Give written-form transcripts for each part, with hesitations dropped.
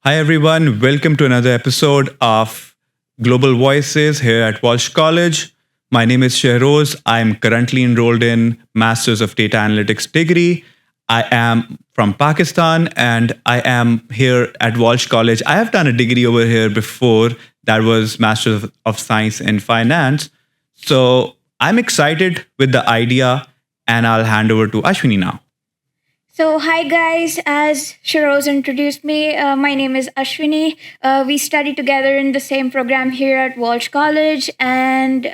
Hi, everyone. Welcome to another episode of Global Voices here at Walsh College. My name is Shahroze. I'm currently enrolled in Masters of Data Analytics degree. I am from Pakistan and I am here at Walsh College. I have done a degree over here before that was Masters of Science in Finance. So I'm excited with the idea and I'll hand over to Ashwini now. So, hi guys, as Shahroze introduced me, my name is Ashwini. We study together in the same program here at Walsh College. And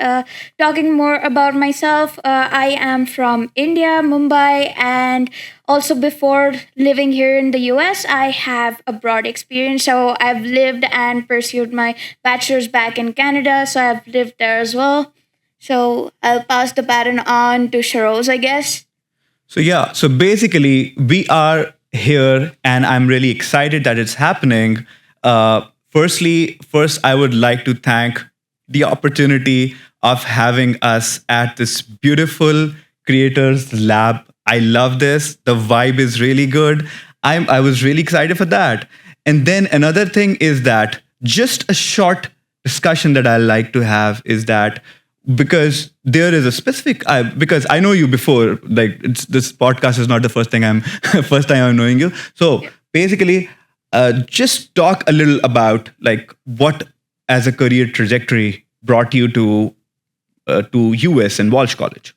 talking more about myself, I am from India, Mumbai, and also before living here in the US, I have a broad experience. So, I've lived and pursued my bachelor's back in Canada, so I've lived there as well. So, I'll pass the baton on to Shahroze, I guess. So basically, we are here, and I'm really excited that it's happening. First, I would like to thank the opportunity of having us at this beautiful creators lab. I love this. The vibe is really good. I was really excited for that. And then another thing is that just a short discussion that I like to have is that because there is a specific because I know you before, like this podcast is not the first thing I'm first time I'm knowing you. So basically, just talk a little about like what as a career trajectory brought you to US and Walsh College.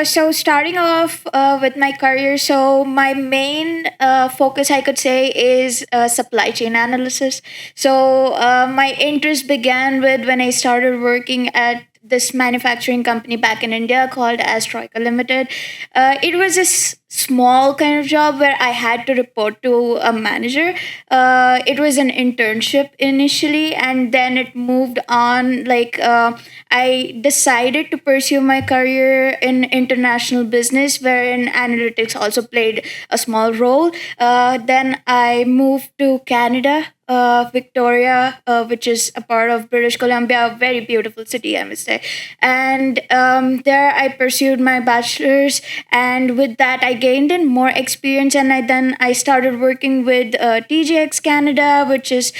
So starting off with my career, so my main focus, I could say, is supply chain analysis. So my interest began with when I started working at this manufacturing company back in India called Astroika Limited. It was a small kind of job where I had to report to a manager. It was an internship initially, and then it moved on. I decided to pursue my career in international business, wherein analytics also played a small role. Then I moved to Canada, Victoria, which is a part of British Columbia, a very beautiful city, I must say. And there I pursued my bachelor's, and with that I gained in more experience, and I started working with TJX Canada, which is,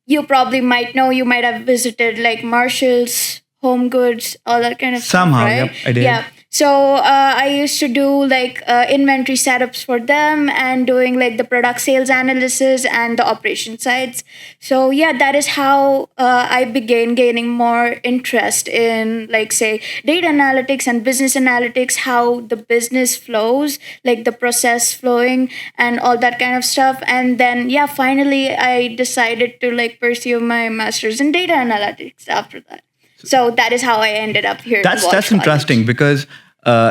you probably might know, you might have visited like Marshalls, Home Goods, all that kind of stuff, Somehow, right? yep, I did. Yeah. So I used to do like inventory setups for them and doing like the product sales analysis and the operation sides. So yeah, that is how I began gaining more interest in, like, say, data analytics and business analytics, how the business flows, like the process flowing and all that kind of stuff. And then yeah, finally I decided to like pursue my master's in data analytics after that. So that is how I ended up here in Walsh That's interesting College. because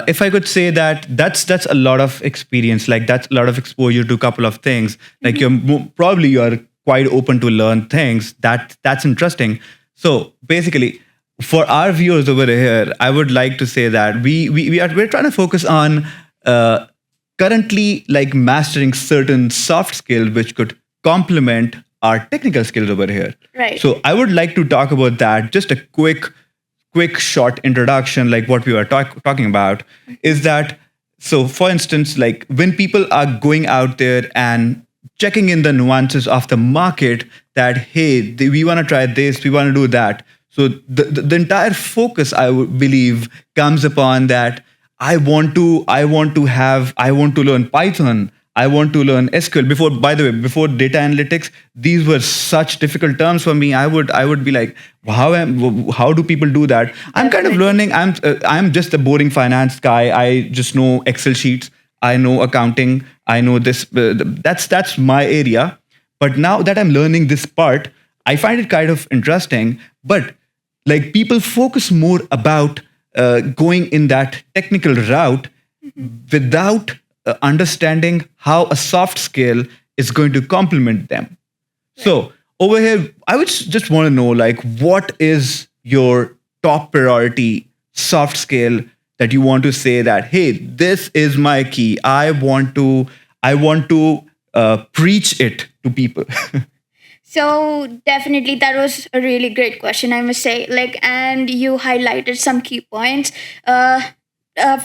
if I could say that that's a lot of experience, like that's a lot of exposure to a couple of things. Like probably you're quite open to learn things. That's interesting. So basically, for our viewers over here, I would like to say that we're trying to focus on uh, currently like mastering certain soft skills which could complement our technical skills over here. Right. So I would like to talk about that. Just a quick short introduction, like what we were talking about is that, so for instance, like when people are going out there and checking in the nuances of the market, that hey, we want to try this, we want to do that. So the entire focus, I would believe, comes upon that I want to learn Python, I want to learn SQL. Before, by the way, before data analytics, these were such difficult terms for me. I would be like, how do people do that? I'm kind of Definitely. learning. I'm just a boring finance guy. I just know Excel sheets. I know accounting. I know this. That's my area. But now that I'm learning this part, I find it kind of interesting. But like people focus more about going in that technical route without understanding how a soft skill is going to complement them. Right. So over here, I would just want to know, like, what is your top priority soft skill that you want to say that, hey, this is my key. I want to preach it to people. So definitely that was a really great question, I must say. Like, and you highlighted some key points.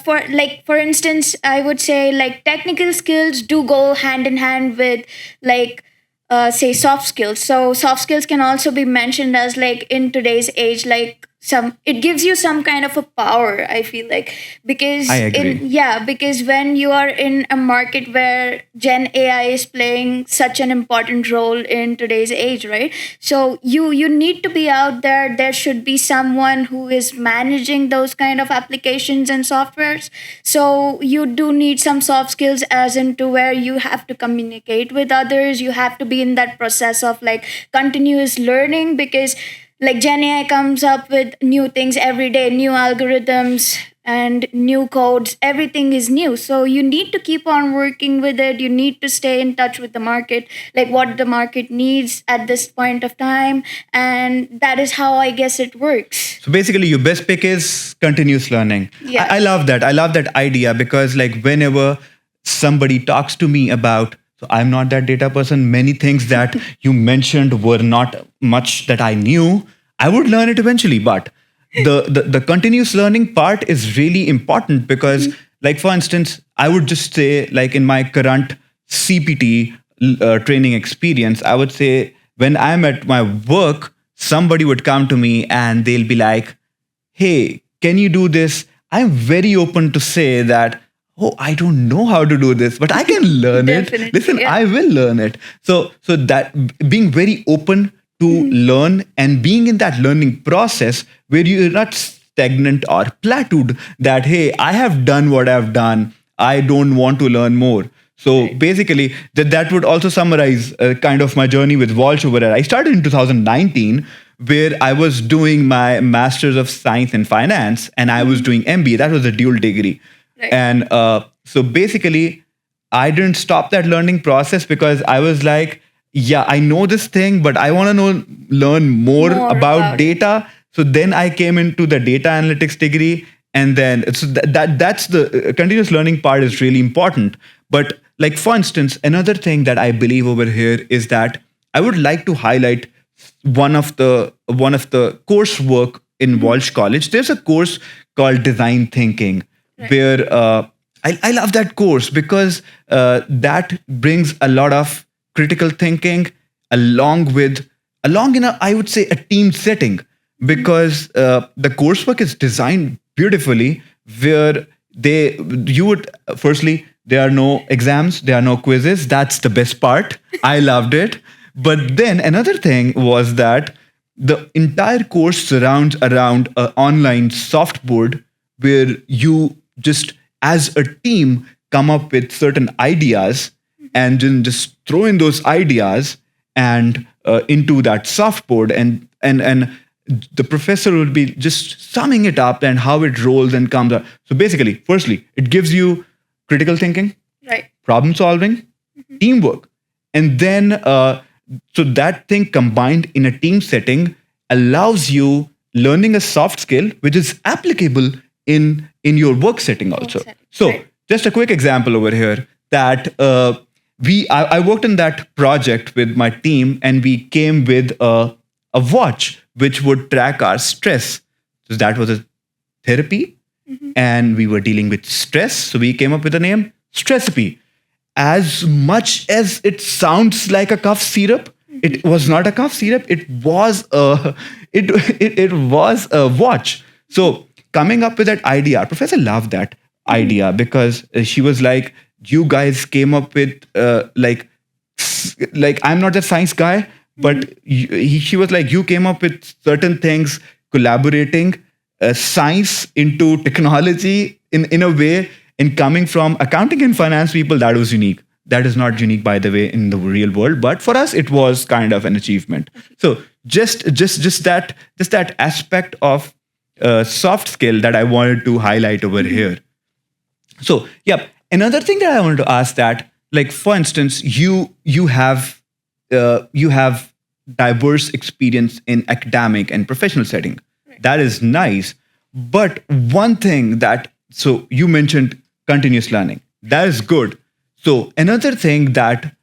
For instance, I would say like technical skills do go hand in hand with like say soft skills. So soft skills can also be mentioned as like in today's age, like some it gives you some kind of a power, I feel like, I because in agree. yeah, because when you are in a market where Gen AI is playing such an important role in today's age, right? So you need to be out there. There should be someone who is managing those kind of applications and softwares. So you do need some soft skills, as into where you have to communicate with others. You have to be in that process of like continuous learning, because like Gen AI comes up with new things every day, new algorithms and new codes. Everything is new. So you need to keep on working with it. You need to stay in touch with the market, like what the market needs at this point of time. And that is how I guess it works. So basically, your best pick is continuous learning. I Yeah. love that. I love that idea because, like, whenever somebody talks to me about, so I'm not that data person, many things that you mentioned were not much that I knew. I would learn it eventually, but the continuous learning part is really important because, like, for instance, I would just say, like, in my current CPT training experience, I would say when I'm at my work, somebody would come to me and they'll be like, hey, can you do this? I'm very open to say that, oh, I don't know how to do this, but I can learn it. Definitely. Listen, Yeah. I will learn it. So that being very open to learn and being in that learning process where you're not stagnant or plateaued, that, hey, I have done what I've done. I don't want to learn more. So Right. basically, that would also summarize kind of my journey with Walsh over there. I started in 2019, where I was doing my Masters of Science in Finance and I was doing MBA. That was a dual degree. Right. And so basically, I didn't stop that learning process because I was like, yeah, I know this thing, but I want to learn more More about about it. data. So then I came into the data analytics degree, and then so that's the continuous learning part is really important. But like for instance, another thing that I believe over here is that I would like to highlight one of the coursework in Walsh College. There's a course called Design Thinking, Right. where I love that course because that brings a lot of critical thinking along with along in a, I would say, a team setting, because the coursework is designed beautifully, where they you would firstly, there are no exams, there are no quizzes. That's the best part. I loved it. But then another thing was that the entire course surrounds around an online softboard where you just as a team come up with certain ideas and then just throw in those ideas and into that softboard, and the professor will be just summing it up and how it rolls and comes out. So basically, firstly, it gives you critical thinking, Right. problem solving, teamwork, and then so that thing combined in a team setting allows you learning a soft skill which is applicable in your work setting Work also. setting. So Right. just a quick example over here that I worked in that project with my team, and we came with a watch which would track our stress. So that was a therapy, and we were dealing with stress. So we came up with a name, Stressipy. As much as it sounds like a cough syrup, it was not a cough syrup. It was a it was a watch. So coming up with that idea, our professor loved that idea because she was like, "You guys came up with like I'm not a science guy, but she was like, you came up with certain things, collaborating science into technology in a way, and coming from accounting and finance people, that was unique. That is not unique, by the way, in the real world, but for us, it was kind of an achievement. So just that aspect of soft skill that I wanted to highlight over here. So, yeah, another thing that I wanted to ask that, like for instance, you have diverse experience in academic and professional setting. That is nice. But one thing that, so you mentioned continuous learning. That is good. So another thing that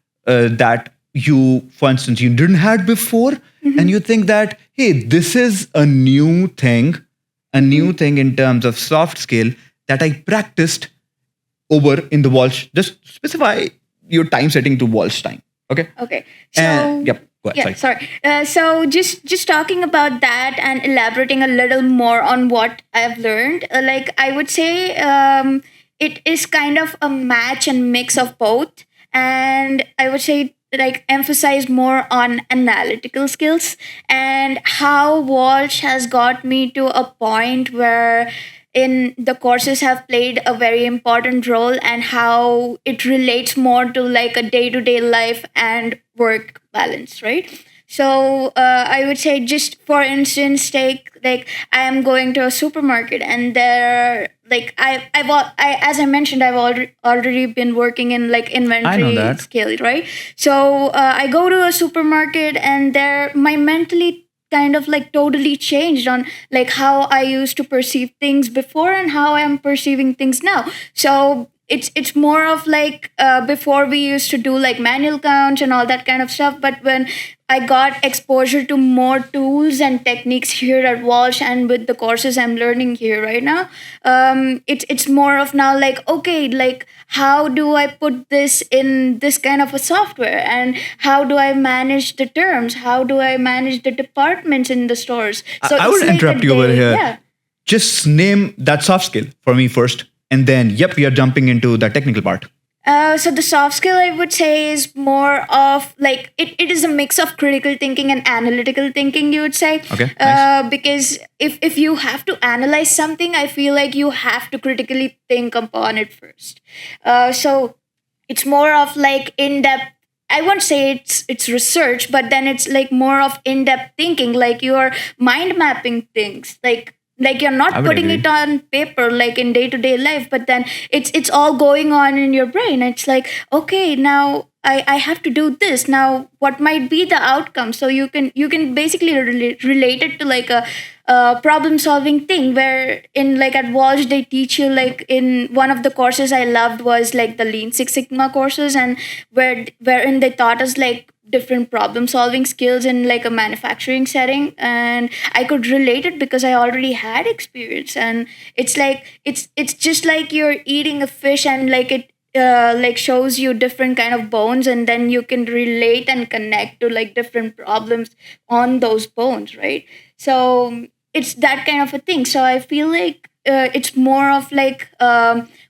you, for instance, you didn't had before, and you think that, hey, this is a new thing in terms of soft skill that I practiced over in the Walsh. Just specify your time setting to Walsh time. Okay. Okay. And So yep, go ahead. yeah, Sorry. sorry. So just talking about that and elaborating a little more on what I've learned. Like I would say, it is kind of a match and mix of both, and I would say like emphasize more on analytical skills and how Walsh has got me to a point where in the courses have played a very important role and how it relates more to like a day-to-day life and work balance, right? So I would say, just for instance, take like I am going to a supermarket and there like I as I mentioned, I've already been working in like I know inventory that. scale, right? So I go to a supermarket and there my mentally kind of like totally changed on like how I used to perceive things before and how I'm perceiving things now. So it's more of like before we used to do like manual counts and all that kind of stuff, but when I got exposure to more tools and techniques here at Walsh and with the courses I'm learning here right now, it's more of now like, okay, like how do I put this in this kind of a software, and how do I manage the terms, how do I manage the departments in the stores? So I it's would like a interrupt you over day, here. yeah. Just name that soft skill for me first, and then yep, we are jumping into the technical part. So the soft skill I would say is more of like it is a mix of critical thinking and analytical thinking, you would say. Okay, nice. Because if you have to analyze something, I feel like you have to critically think upon it first. So it's more of like in depth. I won't say it's research, but then it's like more of in depth thinking. Like you are mind mapping things, like you're I not would putting it agree. on paper like in day to day life, but then it's all going on in your brain. It's like, okay, now I have to do this now. What might be the outcome? So you can basically relate it to like a problem solving thing, where in like at Walsh they teach you, like in one of the courses I loved was like the Lean Six Sigma courses, and wherein they taught us like different problem solving skills in like a manufacturing setting, and I could relate it because I already had experience. And it's like it's just like you're eating a fish, and like it like shows you different kind of bones, and then you can relate and connect to like different problems on those bones, right? So it's that kind of a thing. So I feel like it's more of like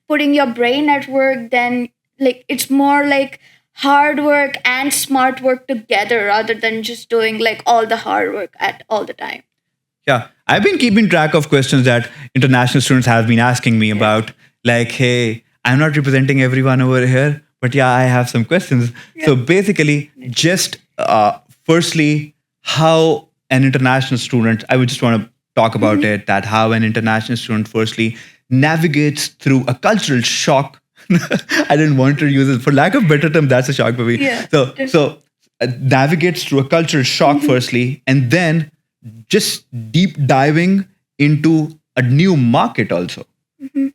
putting your brain at work, than like it's more like hard work and smart work together, rather than just doing like all the hard work at all the time. Yeah, I've been keeping track of questions that international students have been asking me Yeah. about. Like, hey, I'm not representing everyone over here, but yeah, I have some questions. Yeah. So basically, just firstly, how an international student, I would just want to talk about it, that how an international student firstly navigates through a cultural shock. I didn't want to use it, for lack of better term, that's a shock for me. Yeah. So navigates through a cultural shock firstly, and then just deep diving into a new market also.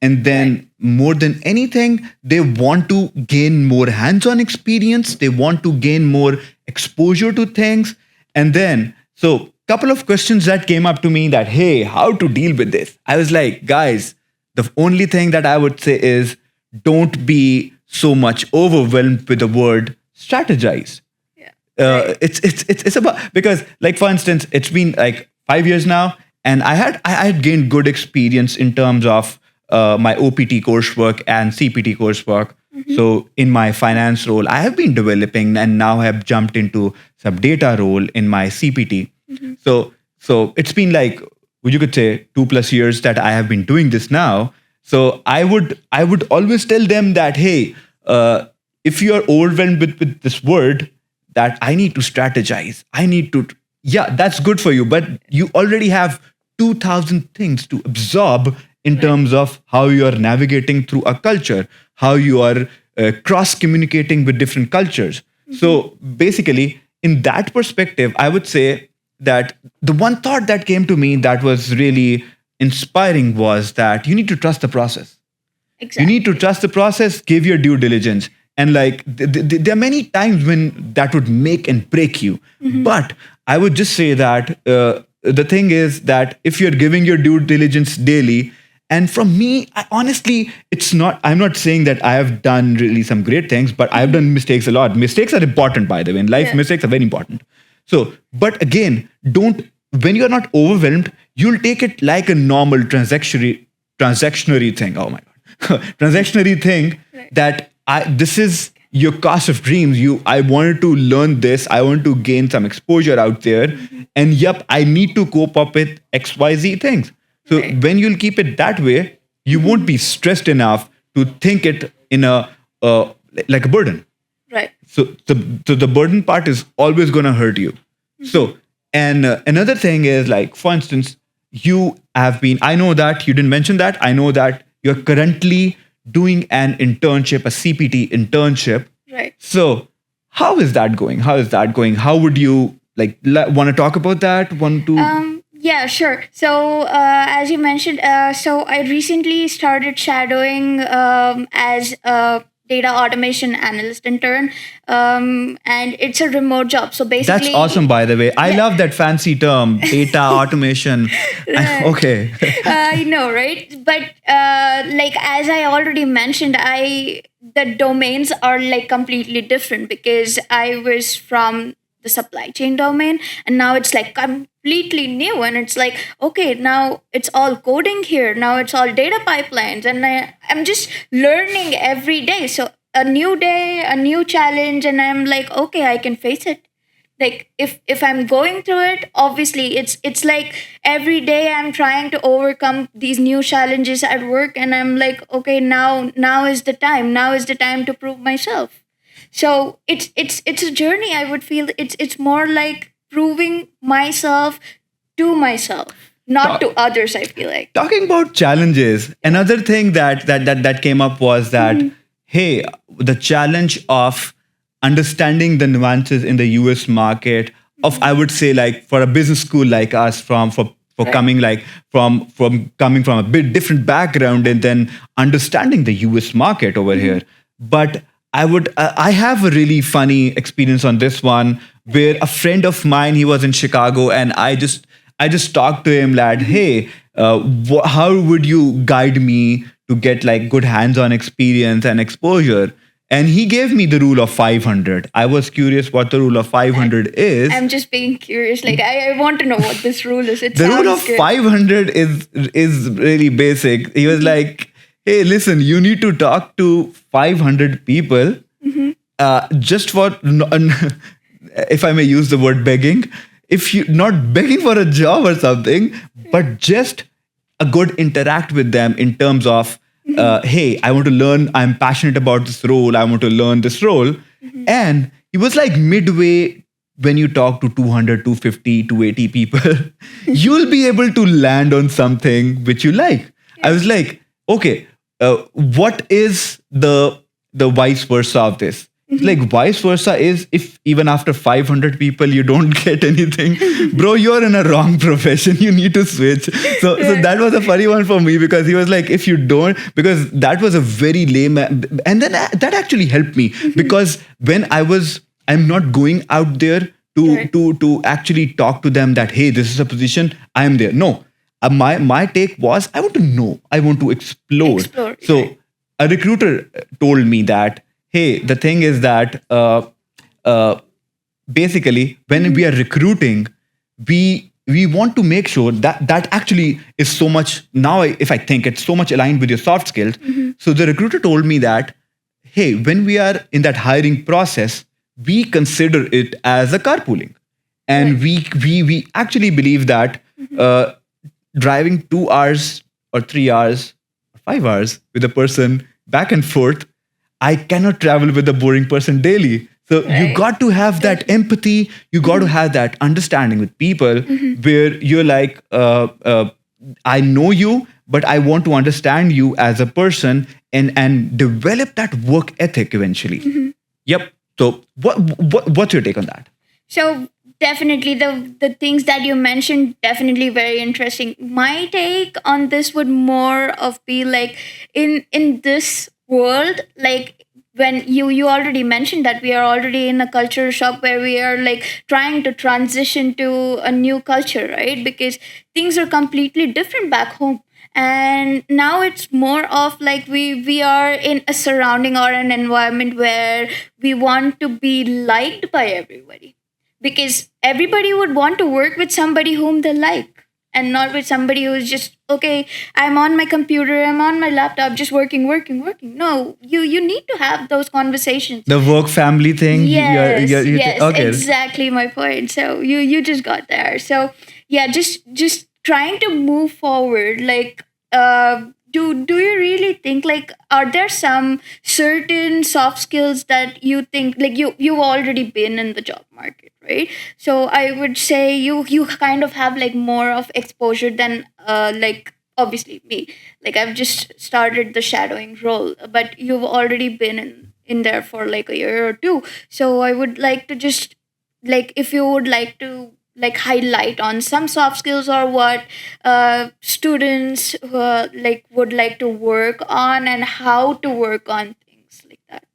And then more than anything, they want to gain more hands-on experience, they want to gain more exposure to things. And then so couple of questions that came up to me, that hey, how to deal with this. I was like, guys, the only thing that I would say is, don't be so much overwhelmed with the word strategize. Yeah. It's about, because like for instance, it's been like 5 years now, and I had gained good experience in terms of my OPT coursework and CPT coursework. So in my finance role, I have been developing, and now have jumped into some data role in my CPT. So it's been like, you could say 2+ years that I have been doing this now. So I would always tell them that, hey, if you are overwhelmed with this word, that I need to strategize, I need to, yeah, that's good for you, but you already have 2,000 things to absorb in terms of how you are navigating through a culture, how you are cross communicating with different cultures. So basically, in that perspective, I would say that the one thought that came to me that was really inspiring was that you need to trust the process. You need to Exactly. trust the process, give your due diligence. And like there are many times when that would make and break you. But I would just say that the thing is that if you're giving your due diligence daily, And from me, honestly, it's not, I'm not saying that I have done really some great things, but I've done mistakes a lot. Mistakes are important, by the way. In life, Yeah. mistakes are very important. So, but again, don't, when you're not overwhelmed, you'll take it like a normal transactionary thing. Oh my God. Transactionary thing Right. that this is your cost of dreams. I wanted to learn this. I want to gain some exposure out there. And yep, I need to cope up with XYZ things. So Right. when you'll keep it that way, you won't be stressed enough to think it in a like a burden. Right. So the burden part is always going to hurt you. So, and another thing is, like, for instance, you have been, I know that you didn't mention that. I know that you're currently doing an internship, a CPT internship. Right. So, how is that going? How is that going? How would you like want to talk about that? Want to? Yeah, sure. So, as you mentioned, so I recently started shadowing as a data automation analyst intern, and it's a remote job. So basically, That's awesome, by the way. I Yeah. love that fancy term, data automation. Okay. I know, right? But like as I already mentioned, the domains are like completely different because I was from the supply chain domain, and now it's like completely new, and it's like, okay, now it's all coding here, now it's all data pipelines, and I'm just learning every day. So a new day, a new challenge, and I'm like, okay, I can face it. Like if I'm going through it, obviously it's like every day I'm trying to overcome these new challenges at work, and I'm like, okay, now is the time, now is the time to prove myself. So it's a journey. I would feel it's more like proving myself to myself, not to others, I feel like. Talking about challenges, another thing that came up was that, hey, the challenge of understanding the nuances in the US market of, I would say, like, for a business school like us, for Right. coming, like, from coming from a bit different background and then understanding the US market over here. But I have a really funny experience on this one, where a friend of mine, he was in Chicago, and I just talked to him that, hey, how would you guide me to get like good hands-on experience and exposure? And he gave me the rule of 500. I was curious what the rule of 500 is. I'm just being curious. Like I want to know what this rule is. It The rule of sounds good. 500 is really basic. He was like, hey, listen, you need to talk to 500 people just for, if I may use the word begging, if you not begging for a job or something, but just a good interact with them in terms of, hey, I want to learn, I'm passionate about this role, I want to learn this role. And he was like, midway, when you talk to 200, 250, 280 people, you'll be able to land on something which you like. I was like, okay, what is the vice versa of this? Like, vice versa is, if even after 500 people you don't get anything, bro, you're in a wrong profession, you need to switch. So that was a funny one for me, because he was like, if you don't, because that was a very lame, and then that actually helped me, because when I'm not going out there to Right. to actually talk to them that, hey, this is a position, I'm there. No, my take was, I want to know, I want to explore. Explore, So right. a recruiter told me that, hey, the thing is that basically, when we are recruiting, we want to make sure that actually is so much, now if I think, it's so much aligned with your soft skills. So the recruiter told me that, hey, when we are in that hiring process, we consider it as a carpooling, and we actually believe that driving 2 hours or 3 hours or 5 hours with a person back and forth, I cannot travel with a boring person daily. So you Right. got to have that empathy. You got to have that understanding with people, where you're like, I know you, but I want to understand you as a person, and develop that work ethic eventually. Yep. So what's your take on that? So definitely the things that you mentioned, definitely very interesting. My take on this would more of be like, in this world, like, when you already mentioned that we are already in a culture shock where we are like trying to transition to a new culture, right? Because things are completely different back home. and now it's more of like we are in a surrounding or an environment where we want to be liked by everybody, because everybody would want to work with somebody whom they like, and not with somebody who's just, okay, I'm on my computer, I'm on my laptop, just working. No, you need to have those conversations. The work family thing. Yes, yes, Okay. exactly my point. So you just got there. So yeah, just trying to move forward. Like, do you really think, like, are there some certain soft skills that you think, like, you've already been in the job market, right? So I would say you kind of have like more of exposure than like obviously me. Like, I've just started the shadowing role, but you've already been in there for like a year or two. So I would like to just, like, if you would like to like highlight on some soft skills, or what students like would like to work on, and how to work on things like that.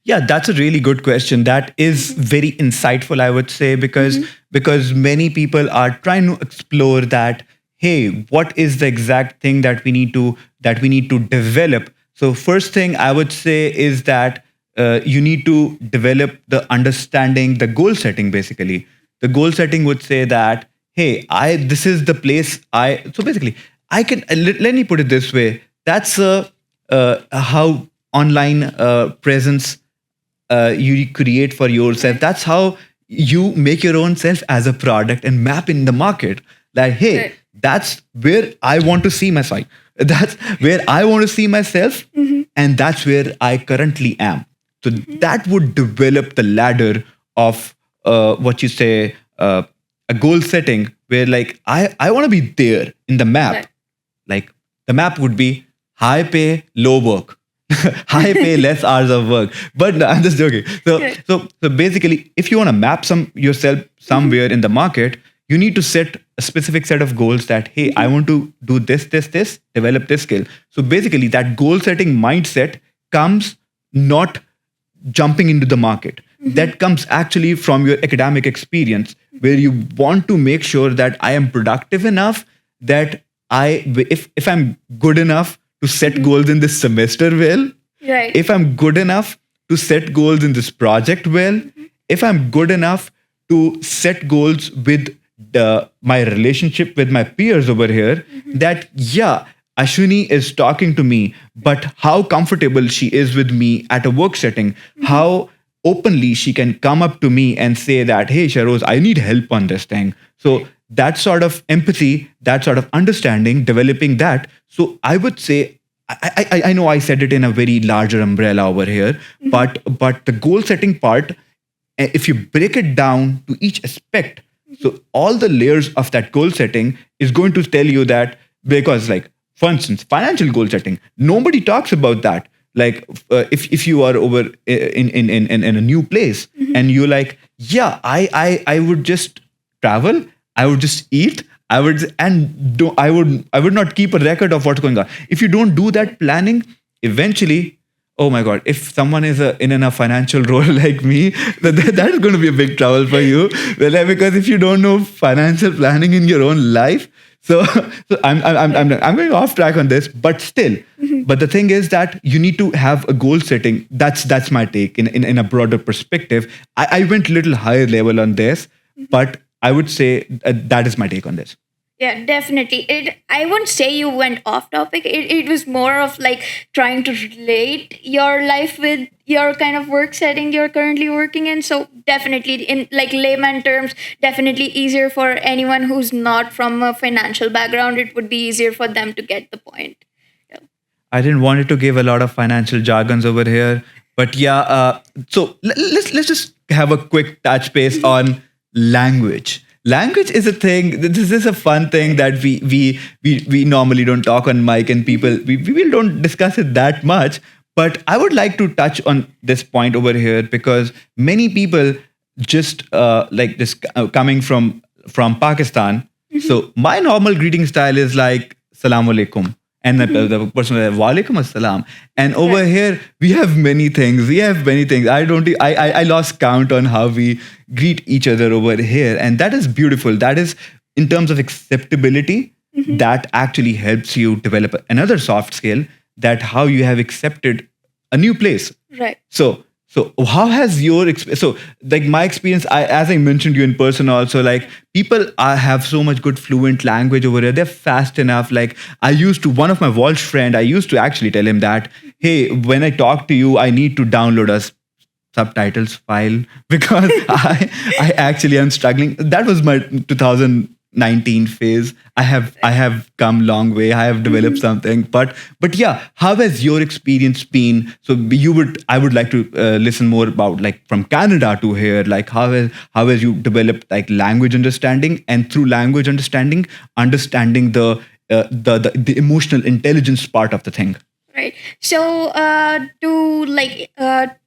Yeah, that's a really good question. That is very insightful, I would say, because many people are trying to explore that. Hey, what is the exact thing that we need to develop? So first thing I would say is that you need to develop the understanding, the goal setting. Basically, the goal setting would say that, hey, I this is the place I. So basically, I can let me put it this way. That's how online presence you create for yourself. That's how you make your own self as a product and map in the market. Like, hey, Right. that's where I want to see myself. That's where I want to see myself, and that's where I currently am. So that would develop the ladder of what you say, a goal setting, where like I want to be there in the map. Right. Like, the map would be high pay, low work. High pay, less hours of work. But no, I'm just joking. So, Right. so basically, if you want to map yourself somewhere in the market, you need to set a specific set of goals that, hey, I want to do this, develop this skill. So basically, that goal setting mindset comes not jumping into the market. That comes actually from your academic experience, where you want to make sure that I am productive enough, that if I'm good enough to set goals in this semester well, Right. if I'm good enough to set goals in this project well, if I'm good enough to set goals with my relationship with my peers over here, that, yeah, Ashwini is talking to me, but how comfortable she is with me at a work setting, how openly she can come up to me and say that, hey, Shahroze, I need help on this thing. So that sort of empathy, that sort of understanding, developing that. So I would say, I know I said it in a very larger umbrella over here, but the goal setting part, if you break it down to each aspect, so all the layers of that goal setting is going to tell you that, because, like, for instance, financial goal setting, nobody talks about that. Like, if you are over in a new place, and you're like, yeah, I would just travel, I would just eat, I would not keep a record of what's going on. If you don't do that planning, eventually, oh my god, if someone is in a financial role like me, that is going to be a big trouble for you. Well, like, because if you don't know financial planning in your own life, so I'm going off track on this, but still, but the thing is that you need to have a goal setting. That's my take in a broader perspective. I went a little higher level on this, but I would say that is my take on this. Yeah, definitely. I wouldn't say you went off topic. It was more of like trying to relate your life with your kind of work setting you're currently working in. So definitely, in like layman terms, definitely easier for anyone who's not from a financial background. It would be easier for them to get the point. Yeah. I didn't want it to give a lot of financial jargons over here, but yeah. So let's just have a quick touch base on language. Language is a thing. This is a fun thing that we normally don't talk on mic, and people we don't discuss it that much. But I would like to touch on this point over here, because many people just like this coming from Pakistan. So my normal greeting style is like Salaam alaikum. And the person was like, Walaikum assalam. And over here, we have many things. I lost count on how we greet each other over here. And that is beautiful. That is in terms of acceptability. that actually helps you develop another soft skill, that how you have accepted a new place. Right. So how has your so like my experience, as I mentioned you in person also, like people have so much good fluent language over here. They're fast enough. Like I used to, one of my Walsh friend, I used to actually tell him that, hey, when I talk to you, I need to download a subtitles file because I actually am struggling. That was my 2019 phase. I have come long way. I have developed something, but yeah, how has your experience been? So I would like to listen more about, like, from Canada to here, like how has you developed like language understanding, and through language understanding the emotional intelligence part of the thing. Right. So, to like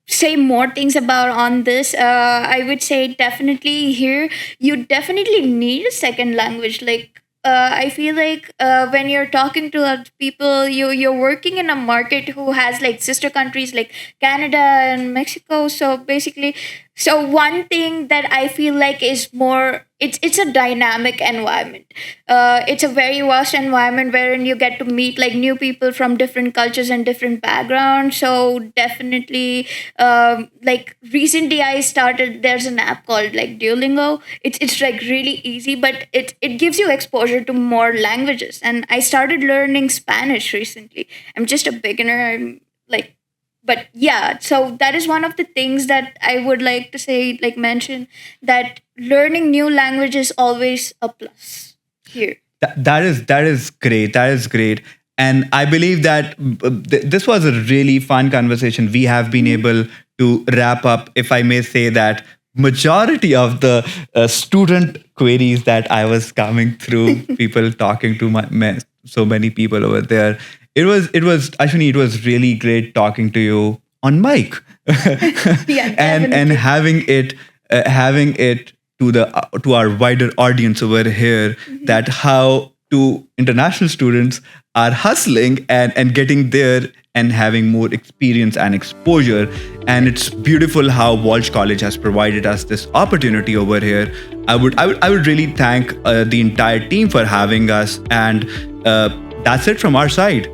say more things about on this, I would say definitely here you definitely need a second language. Like, I feel like when you're talking to other people, you're working in a market who has like sister countries like Canada and Mexico. So basically, so one thing that I feel like is more, it's a dynamic environment. It's a very vast environment wherein you get to meet like new people from different cultures and different backgrounds. So definitely, like recently I started, there's an app called like Duolingo. It's like really easy, but it gives you exposure to more languages. And I started learning Spanish recently. I'm just a beginner. I'm like, but yeah, so that is one of the things that I would like to say, like mention, that learning new language is always a plus here. That is great. That is great. And I believe that this was a really fun conversation. We have been able to wrap up, if I may say that, majority of the student queries that I was coming through, people talking to so many people over there. It was actually, it was really great talking to you on mic, Yeah, and definitely. having it to our wider audience over here, that how two international students are hustling and getting there and having more experience and exposure. And it's beautiful how Walsh College has provided us this opportunity over here. I would really thank the entire team for having us. And that's it from our side.